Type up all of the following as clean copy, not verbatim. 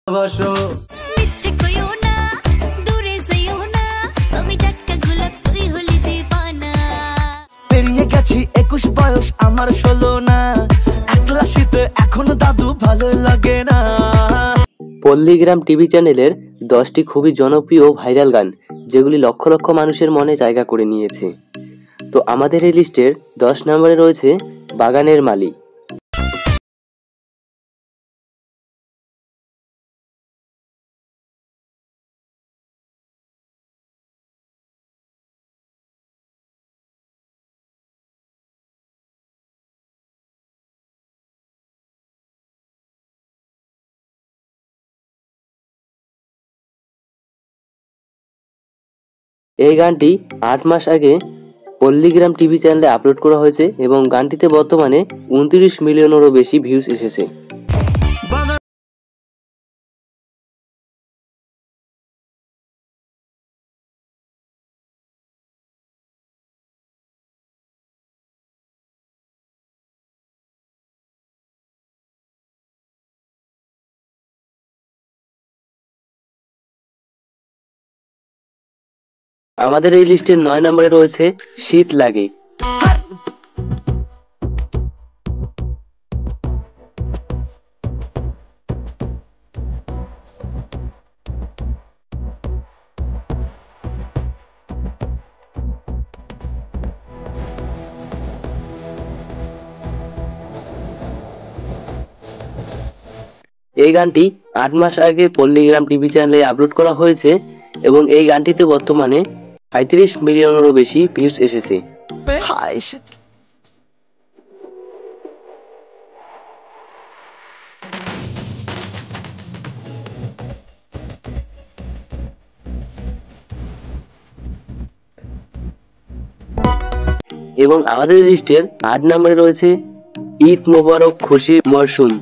ভালোবাসো মিথ্যে কইও না, দূরে যাইও না, আমি টাটকা গোলাপ তুই হলি দিবানা। পেরিয়ে গেছি 21 বয়স আমার 16 না, একলা শীতে এখন দাদু ভালো লাগে না। পল্লীগ্রাম টিভি চ্যানেলের 10টি খুবই জনপ্রিয় ভাইরাল গান যেগুলি লক্ষ লক্ষ মানুষের মনে জায়গা করে নিয়েছে। তো আমাদের এই লিস্টের 10 নম্বরে রয়েছে বাগানের মালি। এই গানটি 8 মাস আগে পল্লীগ্রাম টিভি চ্যানেলে আপলোড করা হয়েছে এবং গানটিতে বর্তমানে 29 মিলিয়নেরও বেশি ভিউজ এসেছে। আমাদের এই লিস্টের 9 নম্বরে রয়েছে শীত লাগে। এই গানটি 8 মাস আগে পল্লীগ্রাম টিভি চ্যানেলে আপলোড করা হয়েছে এবং এই গানটিতে বর্তমানে 35 মিলিয়নেরও বেশি ভিউজ এসেছে। এবং আমাদের লিস্টের 8 নম্বরে রয়েছে ঈদ মোবারক খুশি মরশুম।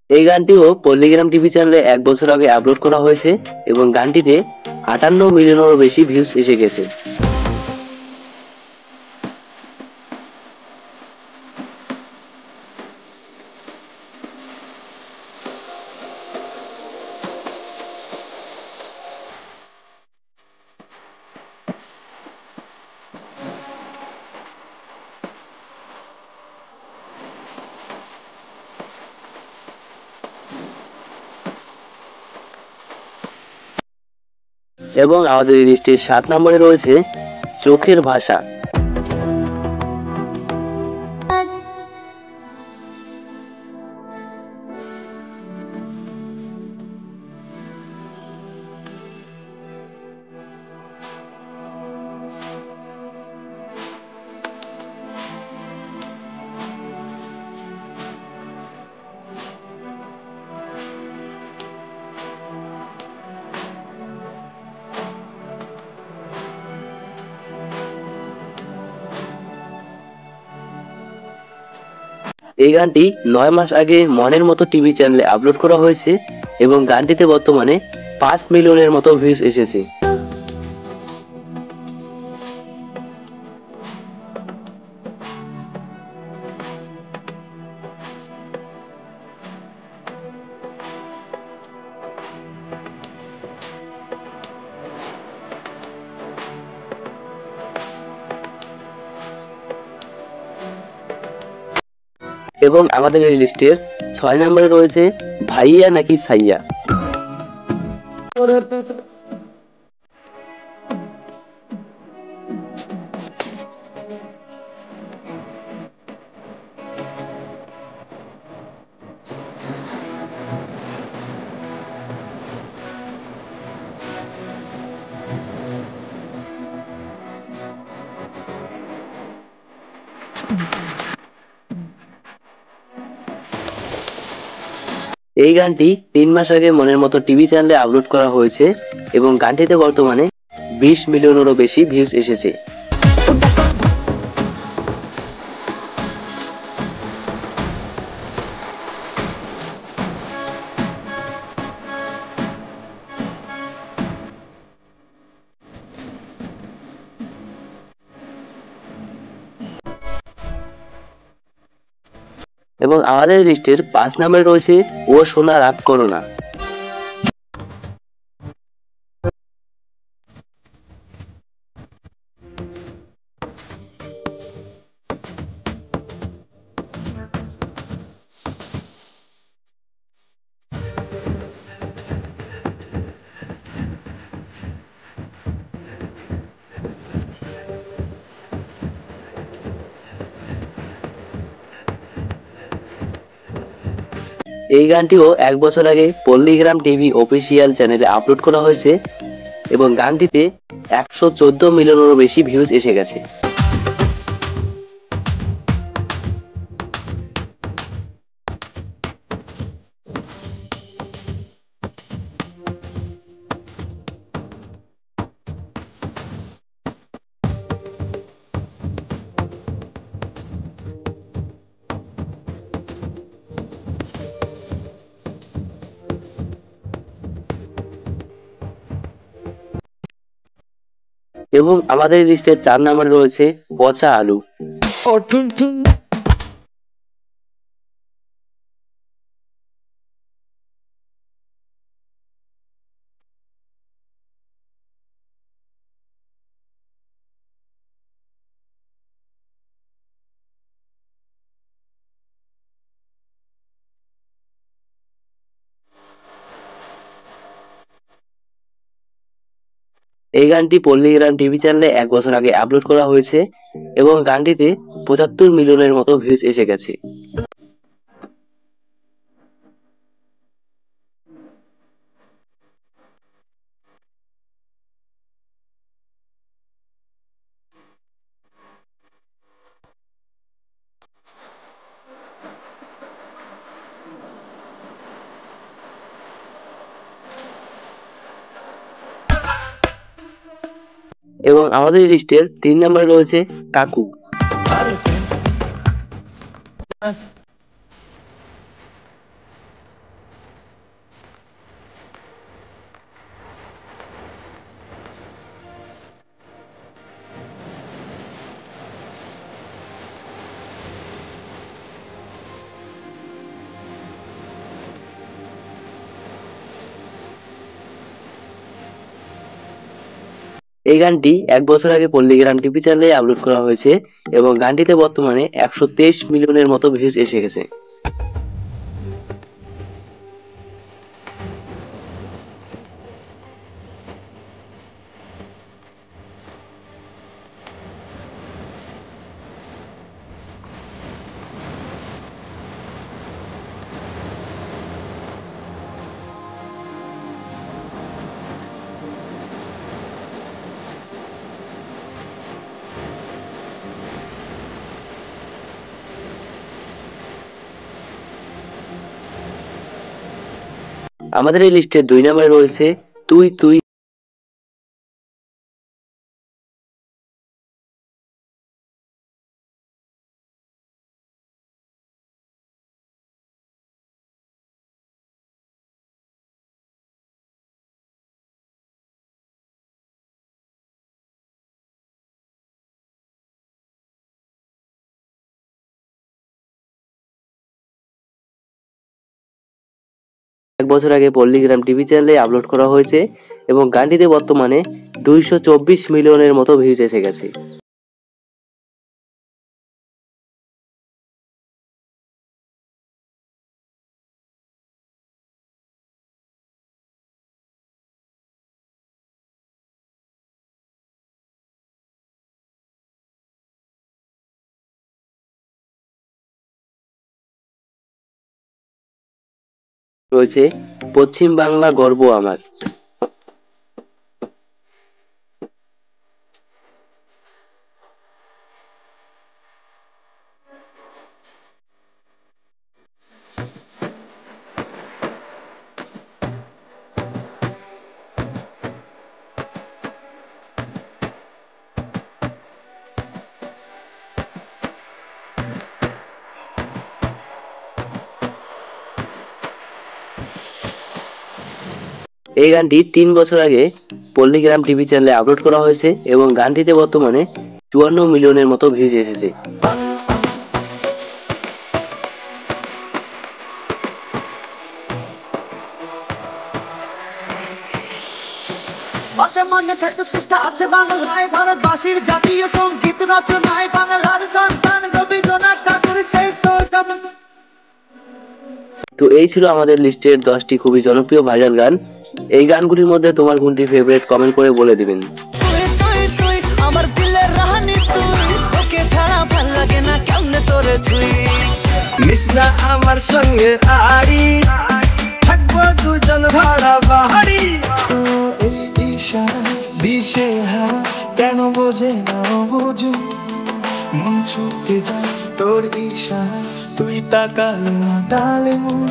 এই গানটিও পল্লীগ্রাম টিভি চ্যানেলে 1 বছর আগে আপলোড করা হয়েছে এবং গানটিতে 58 মিলিয়নেরও বেশি ভিউজ এসে গেছে। এবং আমাদের লিস্টের 7 নম্বরে রয়েছে চোখের ভাষা। এই গানটি 9 মাস আগে মনের মতো টিভি চ্যানেলে আপলোড করা হয়েছে এবং গানটিতে বর্তমানে 5 মিলিয়নের মতো ভিউজ এসেছে। এবং আমাদের এই লিস্টের 6 নম্বরে রয়েছে ভাইয়া নাকি সাইয়া। এই গানটি 3 মাস আগে মনের মতো টিভি চ্যানেলে আপলোড করা হয়েছে এবং গানটিতে বর্তমানে 20 মিলিয়নেরও বেশি ভিউজ এসেছে। এবং আমাদের লিস্টের 5 নম্বরে রয়েছে ও সোনা রাগ করো না। এই গানটিও 1 বছর আগে পল্লীগ্রাম টিভি অফিসিয়াল চ্যানেলে আপলোড করা হয়েছে এবং গানটিতে 114 মিলিয়নেরও বেশি ভিউজ এসে গেছে। এবং আমাদের লিস্টের 4 নম্বরে রয়েছে পচা আলু। এই গানটি পল্লীগ্রাম টিভি চ্যানেলে 1 বছর আগে আপলোড করা হয়েছে এবং গানটিতে 75 মিলিয়নের মতো ভিউজ এসে গেছে। এবং আমাদের লিস্টের 3 নম্বরে রয়েছে কাকু। এই গানটি 1 বছর আগে পল্লীগ্রাম টিভি চ্যানেলে আপলোড করা হয়েছে এবং গানটিতে বর্তমানে 123 মিলিয়নের মতো ভিউজ এসে গেছে। আমাদের এই লিস্টে 2 নম্বরে রয়েছে তুই তুই। এক বছর আগে পল্লীগ্রাম টিভি চ্যানেলে আপলোড করা হয়েছে এবং গানটিতে বর্তমানে 224 মিলিয়নের মতো ভিউজ এসে গেছে। রয়েছে পশ্চিম বাংলা গর্ব আমার। এই গানটি 3 বছর আগে পল্লীগ্রাম টিভি চ্যানেলে আপলোড করা হয়েছে এবং গানটিতে বর্তমানে 54 মিলিয়নের মতো ভিউজ এসেছে। অসামান্য সাহিত্য সৃষ্টি আছে বাংলায়, ভারতবাসীর জাতীয় সঙ্গীত রচনায় বাংলার সন্তান রবীন্দ্রনাথ ঠাকুর সেই তো। তো এই ছিল আমাদের লিস্টের 10টি খুবই জনপ্রিয় ভাইরাল গান। এই গানগুলির মধ্যে তোমার কোনটি ফেভারিট কমেন্ট করে বলে দিবেন। তুই আমার দিলের রাহানি, তুই তোকে ছাড়া ভাল লাগে না কেমনে তোরে ছুঁই। মিশনা আমার সঙ্গে আড়ি, থাকবো দুজন ভাড়া বাহারি। এই ইশারা দিশে হারা কেন বোঝে না বুঝু, মন ছুটে যায় তোর ইশারা, তুই তাকালে না ডালে মন।